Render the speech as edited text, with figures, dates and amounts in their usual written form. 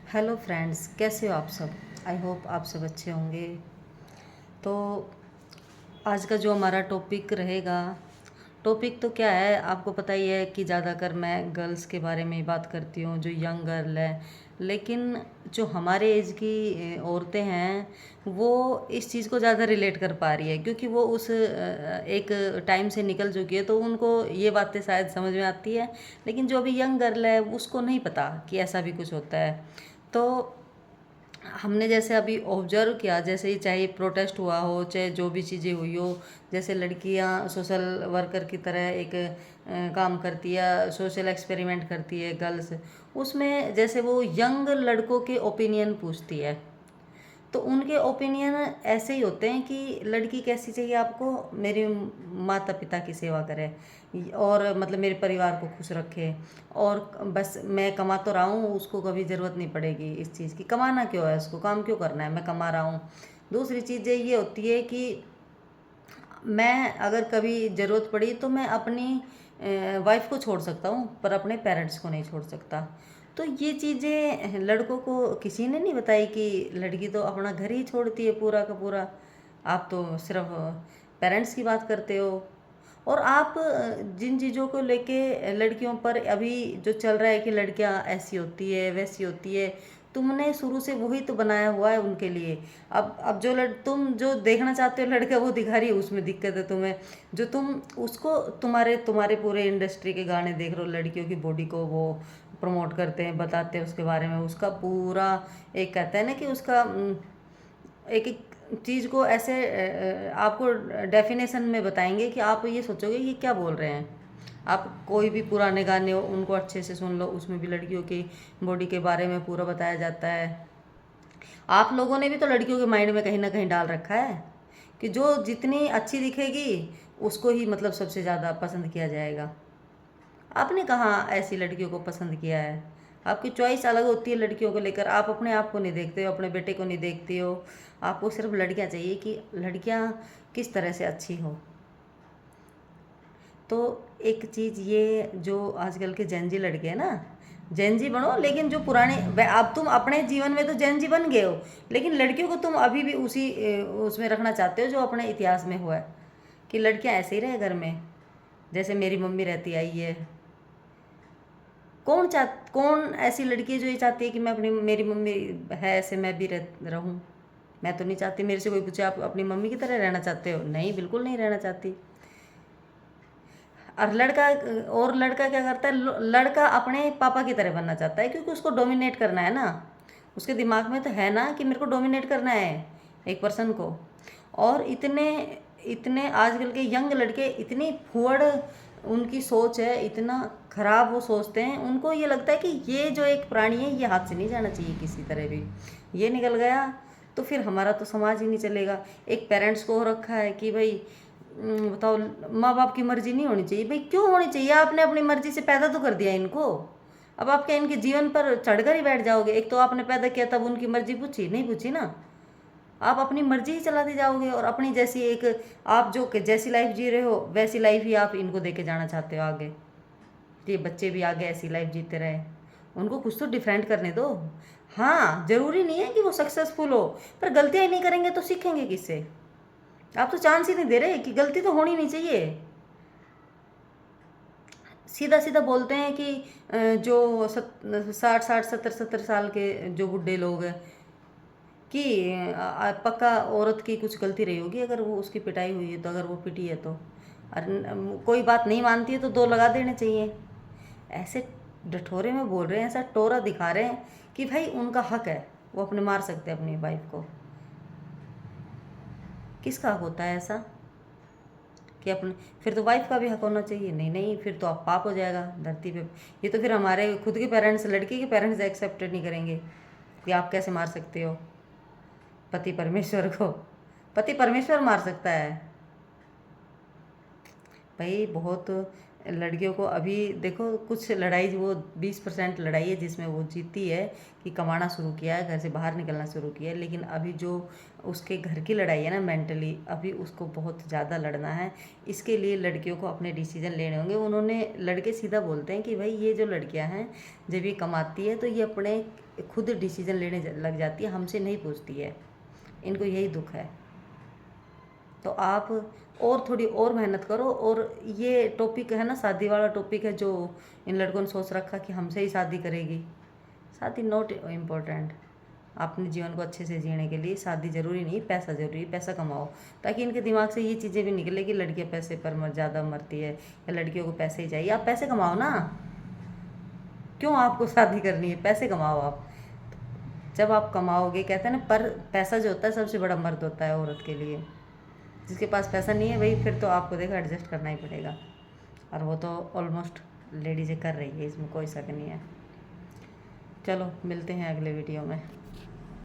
Hello friends, कैसे हो आप सब। आई होप आप सब अच्छे होंगे। तो आज का जो हमारा टॉपिक रहेगा, टॉपिक तो क्या है आपको पता ही है कि ज़्यादातर मैं गर्ल्स के बारे में ही बात करती हूँ, जो यंग गर्ल है। लेकिन जो हमारे एज की औरतें हैं वो इस चीज़ को ज़्यादा रिलेट कर पा रही है, क्योंकि वो उस एक टाइम से निकल चुकी है, तो उनको ये बातें शायद समझ में आती है। लेकिन जो अभी यंग गर्ल है उसको नहीं पता कि ऐसा भी कुछ होता है। तो हमने जैसे अभी ऑब्जर्व किया, जैसे ही चाहे प्रोटेस्ट हुआ हो, चाहे जो भी चीज़ें हुई हो, जैसे लड़कियां सोशल वर्कर की तरह एक काम करती है, सोशल एक्सपेरिमेंट करती है गर्ल्स, उसमें जैसे वो यंग लड़कों के ओपिनियन पूछती है। तो उनके ओपिनियन ऐसे ही होते हैं कि लड़की कैसी चाहिए आपको, मेरे माता पिता की सेवा करे और मतलब मेरे परिवार को खुश रखे, और बस मैं कमा तो रहा हूँ, उसको कभी ज़रूरत नहीं पड़ेगी इस चीज़ की। कमाना क्यों है, उसको काम क्यों करना है, मैं कमा रहा हूँ। दूसरी चीज़ ये होती है कि मैं अगर कभी ज़रूरत पड़ी तो मैं अपनी वाइफ को छोड़ सकता हूँ, पर अपने पेरेंट्स को नहीं छोड़ सकता। तो ये चीज़ें लड़कों को किसी ने नहीं बताई कि लड़की तो अपना घर ही छोड़ती है पूरा का पूरा। आप तो सिर्फ पेरेंट्स की बात करते हो। और आप जिन चीज़ों को लेके लड़कियों पर अभी जो चल रहा है कि लड़कियां ऐसी होती है वैसी होती है, तुमने शुरू से वही तो बनाया हुआ है उनके लिए। अब जो तुम जो देखना चाहते हो लड़का वो दिखा रही है, उसमें दिक्कत है तुम्हें। जो तुम उसको तुम्हारे तुम्हारे पूरे इंडस्ट्री के गाने देख रहे हो, लड़कियों की बॉडी को वो प्रमोट करते हैं, बताते हैं उसके बारे में, उसका पूरा एक कहते हैं ना कि उसका एक एक चीज़ को ऐसे आपको डेफिनेशन में बताएंगे कि आप ये सोचोगे कि क्या बोल रहे हैं। आप कोई भी पुराने गाने हो उनको अच्छे से सुन लो, उसमें भी लड़कियों की बॉडी के बारे में पूरा बताया जाता है। आप लोगों ने भी तो लड़कियों के माइंड में कहीं ना कहीं डाल रखा है कि जो जितनी अच्छी दिखेगी उसको ही मतलब सबसे ज़्यादा पसंद किया जाएगा। आपने कहाँ ऐसी लड़कियों को पसंद किया है। आपकी चॉइस अलग होती है लड़कियों को लेकर, आप अपने आप को नहीं देखते हो, अपने बेटे को नहीं देखते हो। आपको सिर्फ लड़कियां चाहिए कि लड़कियां किस तरह से अच्छी हो। तो एक चीज़ ये जो आजकल के जेंजी लड़के हैं ना, जेंजी बनो, लेकिन जो पुराने अब तुम अपने जीवन में तो जेंजी बन गए हो, लेकिन लड़कियों को तुम अभी भी उसी उसमें रखना चाहते हो जो अपने इतिहास में हुआ है, कि लड़कियां ऐसे ही रहे घर में जैसे मेरी मम्मी रहती आई है। कौन ऐसी लड़की है जो ये चाहती है कि मैं अपनी मेरी मम्मी है ऐसे मैं भी रहूं। मैं तो नहीं चाहती। मेरे से कोई पूछे आप अपनी मम्मी की तरह रहना चाहते हो, नहीं, बिल्कुल नहीं रहना चाहती। और लड़का क्या करता है, लड़का अपने पापा की तरह बनना चाहता है, क्योंकि उसको डोमिनेट करना है ना। उसके दिमाग में तो है ना कि मेरे को डोमिनेट करना है एक पर्सन को। और इतने इतने आजकल के यंग लड़के इतनी फुअड़ उनकी सोच है, इतना खराब वो सोचते हैं। उनको ये लगता है कि ये जो एक प्राणी है ये हाथ से नहीं जाना चाहिए किसी तरह भी। ये निकल गया तो फिर हमारा तो समाज ही नहीं चलेगा। एक पेरेंट्स को हो रखा है कि भाई बताओ, माँ बाप की मर्जी नहीं होनी चाहिए। भाई क्यों होनी चाहिए, आपने अपनी मर्जी से पैदा तो कर दिया इनको। अब आप क्या इनके जीवन पर चढ़कर ही बैठ जाओगे। एक तो आपने पैदा किया तब उनकी मर्जी पूछी नहीं, पूछी ना। आप अपनी मर्जी ही चलाते जाओगे और अपनी जैसी एक आप जो जैसी लाइफ जी रहे हो वैसी लाइफ ही आप इनको दे के जाना चाहते हो आगे। ये बच्चे भी आगे ऐसी लाइफ जीते रहे, उनको कुछ तो डिफरेंट करने दो। हाँ, जरूरी नहीं है कि वो सक्सेसफुल हो, पर गलतियां ही नहीं करेंगे तो सीखेंगे किससे। आप तो चांस ही नहीं दे रहे कि गलती तो होनी नहीं चाहिए। सीधा सीधा बोलते हैं कि जो 60 60 70 70 साल के जो बुढ़े लोग हैं कि पक्का औरत की कुछ गलती रही होगी अगर वो उसकी पिटाई हुई है, तो अगर वो पिटी है तो। कोई बात नहीं मानती है तो दो लगा देने चाहिए। ऐसे डठोरे में बोल रहे हैं, ऐसा टोरा दिखा रहे हैं कि भाई उनका हक है, वो अपने मार सकते हैं अपनी वाइफ को। किसका हक होता है ऐसा कि अपने, फिर तो वाइफ का भी हक होना चाहिए। नहीं नहीं, फिर तो आप पाप हो जाएगा धरती पे। ये तो फिर हमारे खुद के पेरेंट्स, लड़की के पेरेंट्स एक्सेप्ट नहीं करेंगे कि आप कैसे मार सकते हो पति परमेश्वर को। पति परमेश्वर मार सकता है भाई। बहुत लड़कियों को अभी देखो, कुछ लड़ाई वो 20% लड़ाई है जिसमें वो जीती है कि कमाना शुरू किया है, घर से बाहर निकलना शुरू किया है। लेकिन अभी जो उसके घर की लड़ाई है ना, मेंटली, अभी उसको बहुत ज़्यादा लड़ना है। इसके लिए लड़कियों को अपने डिसीजन लेने होंगे। उन्होंने लड़के सीधा बोलते हैं कि भाई ये जो लड़कियां हैं जब ये कमाती है तो ये अपने खुद डिसीजन लेने लग जाती है, हमसे नहीं पूछती है। इनको यही दुख है। तो आप और थोड़ी और मेहनत करो। और ये टॉपिक है ना, शादी वाला टॉपिक है, जो इन लड़कों ने सोच रखा कि हमसे ही शादी करेगी। शादी नॉट इम्पोर्टेंट। अपने जीवन को अच्छे से जीने के लिए शादी ज़रूरी नहीं, पैसा ज़रूरी है। पैसा कमाओ, ताकि इनके दिमाग से ये चीज़ें भी निकले कि लड़कियां पैसे पर ज़्यादा मरती है, या लड़कियों को पैसे ही चाहिए। आप पैसे कमाओ ना, क्यों आपको शादी करनी है? पैसे कमाओ आप। जब आप कमाओगे, कहते हैं ना, पर पैसा जो होता है सबसे बड़ा मर्द होता है औरत के लिए। जिसके पास पैसा नहीं है भाई, फिर तो आपको देखो एडजस्ट करना ही पड़ेगा। और वो तो ऑलमोस्ट लेडीज़ें कर रही है, इसमें कोई शक नहीं है। चलो मिलते हैं अगले वीडियो में।